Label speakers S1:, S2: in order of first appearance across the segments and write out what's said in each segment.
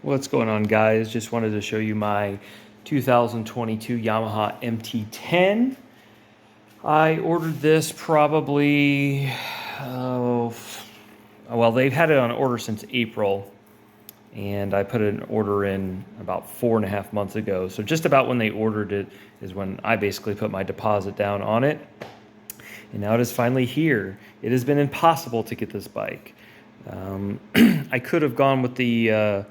S1: What's going on, guys? Just wanted to show you my 2022 Yamaha mt10. I ordered this probably, well, they've had it on order since April, and I put an order in about 4.5 months ago. So just about when they ordered it is when I basically put my deposit down on it. And now it is finally here. It has been impossible to get this bike. I could have gone with the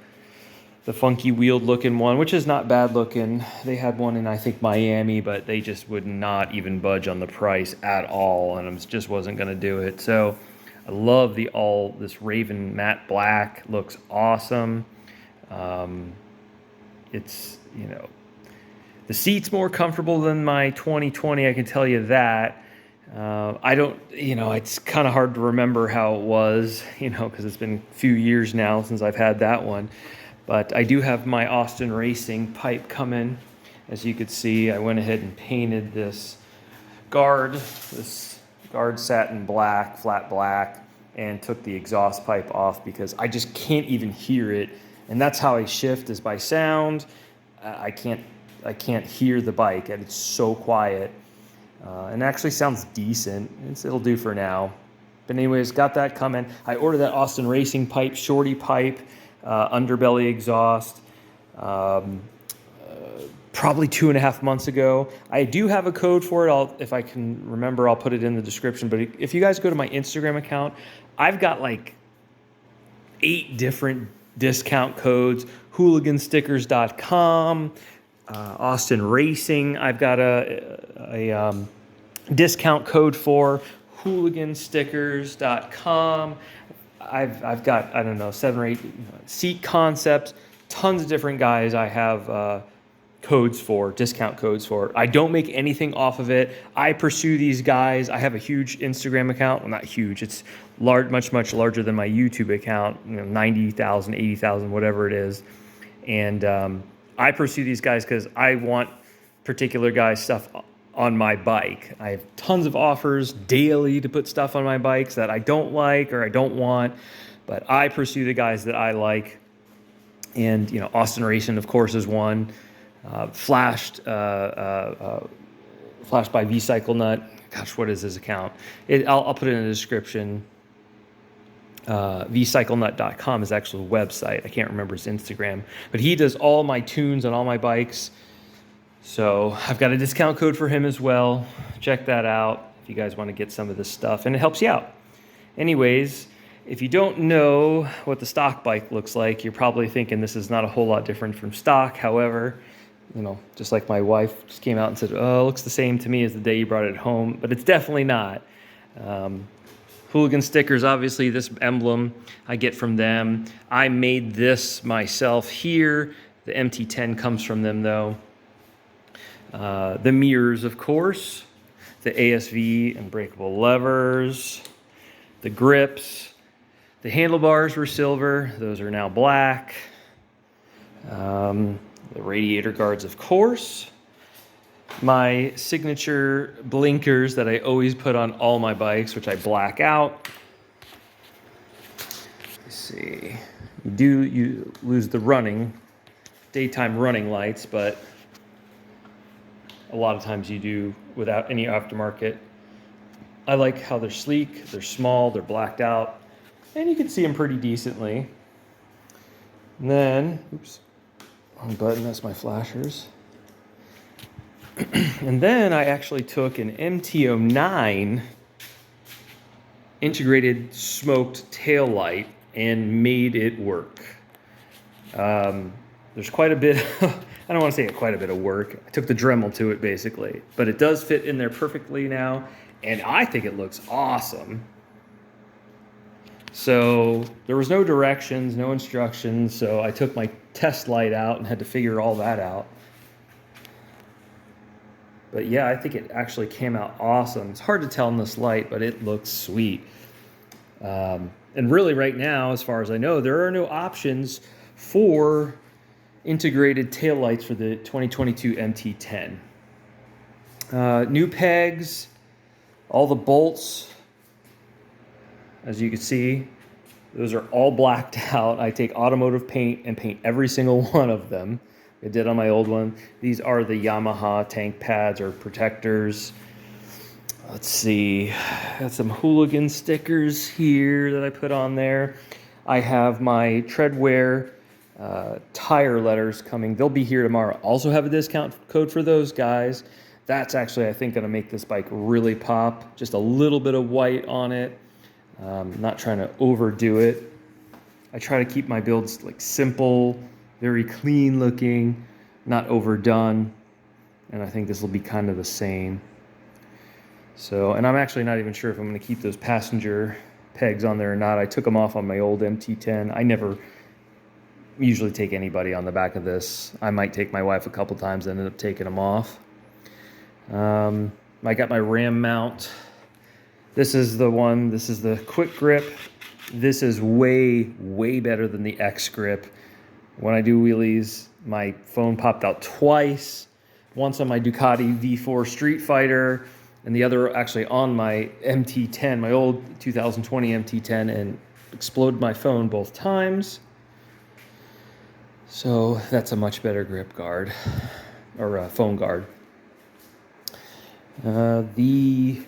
S1: funky wheeled looking one, which is not bad looking. They had one in, I think, Miami, but they just would not even budge on the price at all, and I just wasn't going to do it. So I love this Raven matte black. Looks awesome. It's, the seat's more comfortable than my 2020, I can tell you that. I don't, it's kind of hard to remember how it was, because it's been a few years now since I've had that one. But I do have my Austin Racing pipe coming. As you could see, I went ahead and painted this guard satin black, flat black, and took the exhaust pipe off because I just can't even hear it. And that's how I shift, is by sound. I can't hear the bike, and it's so quiet. And it actually sounds decent. It'll do for now. But anyways, got that coming. I ordered that Austin Racing pipe, shorty pipe, underbelly exhaust, probably 2.5 months ago. I do have a code for it. If I can remember, I'll put it in the description. But if you guys go to my Instagram account, I've got like 8 different discount codes. Hooliganstickers.com, Austin Racing, I've got a discount code for. Hooliganstickers.com. I've got, I don't know, 7 or 8 Seat Concepts, tons of different guys I have discount codes for. I don't make anything off of it. I pursue these guys. I have a huge Instagram account. Well, not huge. It's large, much larger than my YouTube account, 90,000, 80,000, whatever it is. And I pursue these guys because I want particular guys' stuff on my bike. I have tons of offers daily to put stuff on my bikes that I don't like or I don't want, but I pursue the guys that I like. And Austin Racing, of course, is one. Flashed by V-Cycle Nut. Gosh, what is his account? I'll put it in the description. vcyclenut.com is actually the website. I can't remember his Instagram, but he does all my tunes on all my bikes. So I've got a discount code for him as well. Check that out if you guys want to get some of this stuff, and it helps you out. Anyways, if you don't know what the stock bike looks like, you're probably thinking this is not a whole lot different from stock. However, just like my wife just came out and said, oh, it looks the same to me as the day you brought it home, but it's definitely not. Hooligan Stickers, obviously, this emblem I get from them. I made this myself here. The mt10 comes from them, though. The mirrors, of course, the ASV and breakable levers, the grips, the handlebars were silver. Those are now black. The radiator guards, of course. My signature blinkers that I always put on all my bikes, which I black out. Let's see. You lose the daytime running lights, but a lot of times you do without any aftermarket. I like how they're sleek, they're small, they're blacked out, and you can see them pretty decently. And then, wrong button, that's my flashers. And then I actually took an mt10 integrated smoked tail light and made it work. There's quite a bit, I don't want to say quite a bit of work. I took the Dremel to it, basically. But it does fit in there perfectly now, and I think it looks awesome. So there was no directions, no instructions, so I took my test light out and had to figure all that out. But yeah, I think it actually came out awesome. It's hard to tell in this light, but it looks sweet. And really right now, as far as I know, there are no options for integrated taillights for the 2022 mt10. New pegs, all the bolts, as you can see, Those are all blacked out. I take automotive paint and paint every single one of them. I did on my old one. These are the Yamaha tank pads or protectors. Let's see, got some hooligan stickers here that I put on there. I have my Treadwear tire letters coming. They'll be here tomorrow. Also have a discount code for those guys. That's actually, I think, gonna make this bike really pop. Just a little bit of white on it. Not trying to overdo it. I try to keep my builds like simple, very clean looking, not overdone. And I think this will be kind of the same. So, and I'm actually not even sure if I'm going to keep those passenger pegs on there or not. I took them off on my old mt10. I never usually take anybody on the back of this. I might take my wife a couple times and ended up taking them off. I got my ram mount. This is the one. This is the quick grip. This is way, way better than the X grip. When I do wheelies, my phone popped out twice. Once on my Ducati V4 Street Fighter, and the other actually on my MT10, my old 2020 MT10, and exploded my phone both times. So that's a much better grip guard, or phone guard. The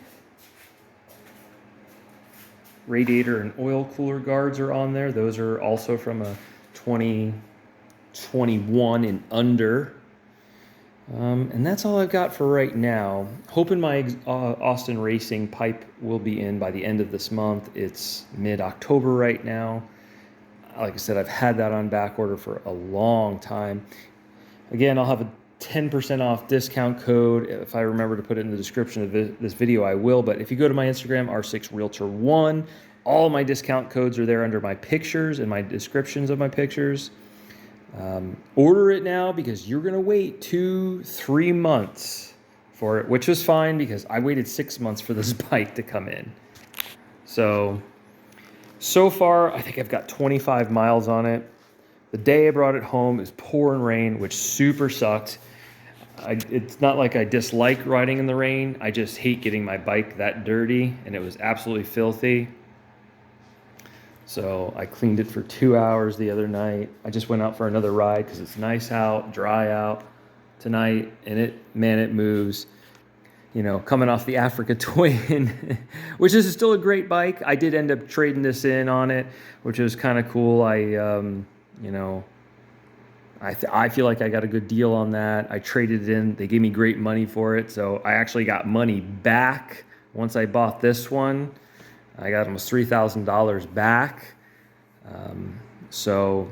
S1: radiator and oil cooler guards are on there. Those are also from a 2021 and under. And that's all I've got for right now. Hoping my Austin Racing pipe will be in by the end of this month. It's mid-October right now. Like I said, I've had that on back order for a long time. Again, I'll have a 10% off discount code. If I remember to put it in the description of this video, I will. But if you go to my Instagram, R6Realtor1, all my discount codes are there under my pictures and my descriptions of my pictures. Order it now because you're going to wait 2-3 months for it, which was fine because I waited 6 months for this bike to come in. So far, I think I've got 25 miles on it. The day I brought it home is pouring rain, which super sucked. It's not like I dislike riding in the rain. I just hate getting my bike that dirty, and it was absolutely filthy. So I cleaned it for 2 hours the other night. I just went out for another ride because it's nice out, dry out tonight, and it moves. You know, coming off the Africa Twin, which is still a great bike. I did end up trading this in on it, which was kind of cool. I feel like I got a good deal on that. I traded it in. They gave me great money for it, so I actually got money back once I bought this one. I got almost $3,000 back. So,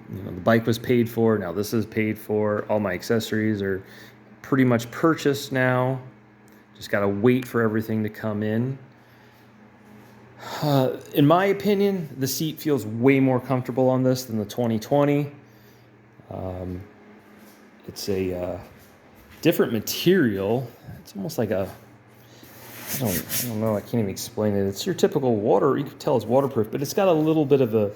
S1: the bike was paid for. Now this is paid for. All my accessories are pretty much purchased now. Just got to wait for everything to come in. In my opinion, the seat feels way more comfortable on this than the 2020. It's a different material. It's almost like a, I don't know, I can't even explain it. It's your typical water, you can tell it's waterproof, but it's got a little bit of a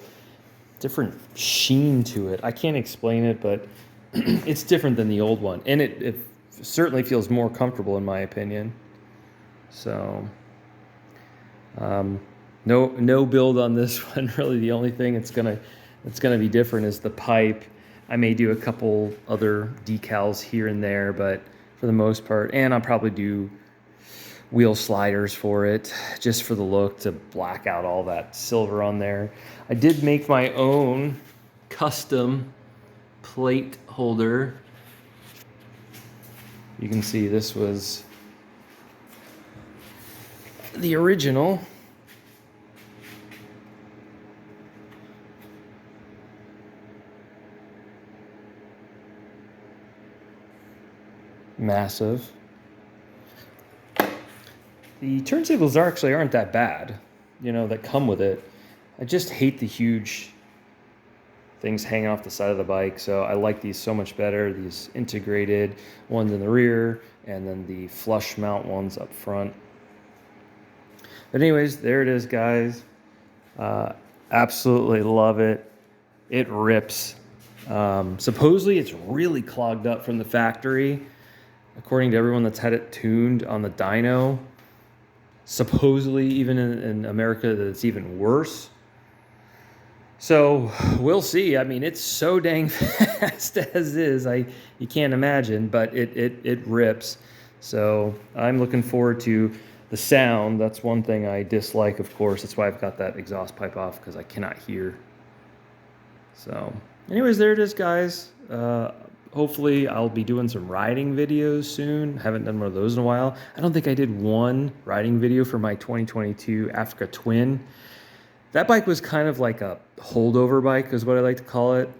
S1: different sheen to it. I can't explain it, but it's different than the old one. And it certainly feels more comfortable in my opinion. So, no build on this one. Really, the only thing that's gonna be different is the pipe. I may do a couple other decals here and there, but for the most part, and I'll probably do wheel sliders for it, just for the look, to black out all that silver on there. I did make my own custom plate holder. You can see this was the original. Massive. The turntables aren't that bad, that come with it. I just hate the huge things hanging off the side of the bike, so I like these so much better. These integrated ones in the rear, and then the flush mount ones up front. But anyways, there it is, guys. Absolutely love it. It rips. Supposedly it's really clogged up from the factory, according to everyone that's had it tuned on the dyno. supposedly even in America that it's even worse. So we'll see. I mean, it's so dang fast as is. You can't imagine, but it rips. So I'm looking forward to the sound. That's one thing I dislike, of course. That's why I've got that exhaust pipe off, because I cannot hear. So anyways, there it is, guys. Hopefully I'll be doing some riding videos soon. Haven't done one of those in a while. I don't think I did one riding video for my 2022 Africa Twin. That bike was kind of like a holdover bike, is what I like to call it.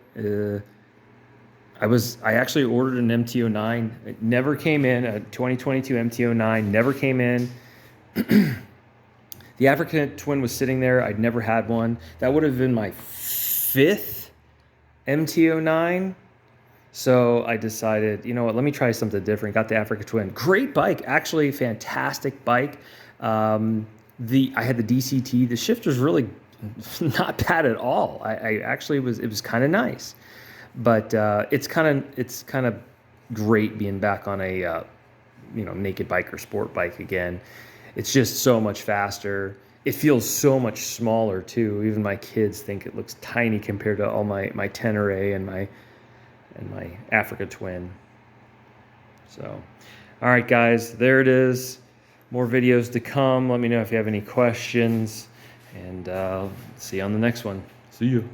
S1: I actually ordered an mt10. It never came in. A 2022 mt10 never came in. The Africa Twin was sitting there. I'd never had one. That would have been my 5th mt10. So I decided, you know what, let me try something different. Got the Africa Twin. Great bike, actually fantastic bike. I had the DCT. The shifter's really not bad at all. I actually it was kind of nice, but it's kind of great being back on a naked bike or sport bike again. It's just so much faster. It feels so much smaller too. Even my kids think it looks tiny compared to all my Tenere and my Africa Twin. So, all right, guys, there it is. More videos to come. Let me know if you have any questions, and see you on the next one. See you.